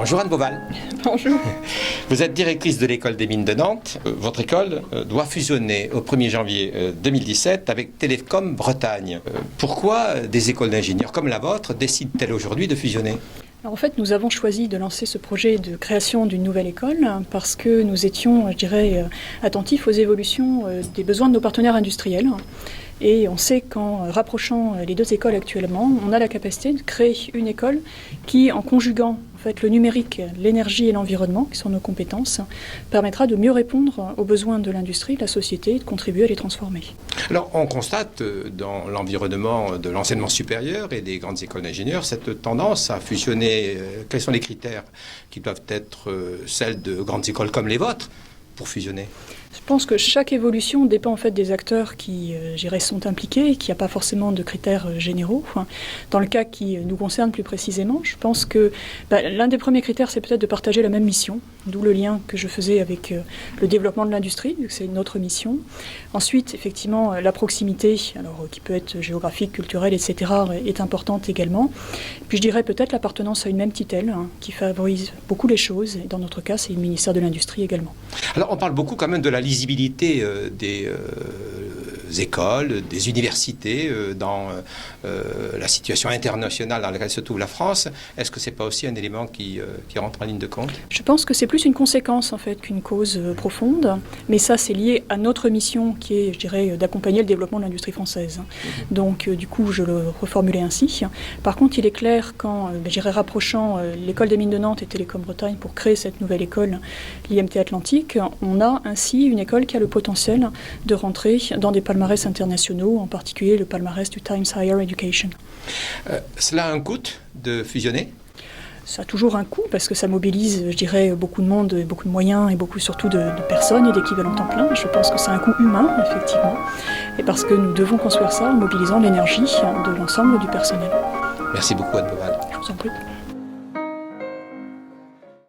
Bonjour Anne Beauval. Bonjour. Vous êtes directrice de l'école des mines de Nantes. Votre école doit fusionner au 1er janvier 2017 avec Télécom Bretagne. Pourquoi des écoles d'ingénieurs comme la vôtre décident-elles aujourd'hui de fusionner ? Alors en fait, nous avons choisi de lancer ce projet de création d'une nouvelle école parce que nous étions, je dirais, attentifs aux évolutions des besoins de nos partenaires industriels. Et on sait qu'en rapprochant les deux écoles actuellement, on a la capacité de créer une école qui, en conjuguant en fait, le numérique, l'énergie et l'environnement, qui sont nos compétences, permettra de mieux répondre aux besoins de l'industrie, de la société, et de contribuer à les transformer. Alors, on constate dans l'environnement de l'enseignement supérieur et des grandes écoles d'ingénieurs cette tendance à fusionner. Quels sont les critères qui doivent être celles de grandes écoles comme les vôtres pour fusionner ? Je pense que chaque évolution dépend en fait des acteurs qui sont impliqués et qu'il n'y a pas forcément de critères généraux. Dans le cas qui nous concerne plus précisément, je pense que l'un des premiers critères, c'est peut-être de partager la même mission, d'où le lien que je faisais avec le développement de l'industrie, vu que c'est notre mission. Ensuite, effectivement, la proximité, alors, qui peut être géographique, culturelle, etc., est importante également. Puis je dirais peut-être l'appartenance à une même tutelle, qui favorise beaucoup les choses. Et dans notre cas, c'est le ministère de l'Industrie également. Alors, on parle beaucoup quand même de la lisibilité des écoles, des universités dans la situation internationale dans laquelle se trouve la France. Est-ce que ce n'est pas aussi un élément qui rentre en ligne de compte ? Je pense que c'est plus une conséquence en fait qu'une cause profonde, mais ça c'est lié à notre mission qui est, je dirais, d'accompagner le développement de l'industrie française. Donc du coup je le reformulais ainsi. Par contre il est clair qu'en rapprochant l'école des mines de Nantes et Télécom Bretagne pour créer cette nouvelle école, l'IMT Atlantique, on a ainsi une école qui a le potentiel de rentrer dans des palmarès internationaux, en particulier le palmarès du Times Higher Education. Cela a un coût de fusionner ? Ça a toujours un coût parce que ça mobilise, je dirais, beaucoup de monde, beaucoup de moyens et beaucoup surtout de personnes et d'équivalents temps plein. Je pense que c'est un coût humain, effectivement, et parce que nous devons construire ça en mobilisant l'énergie de l'ensemble du personnel. Merci beaucoup Anne Beauval. Je vous en prie.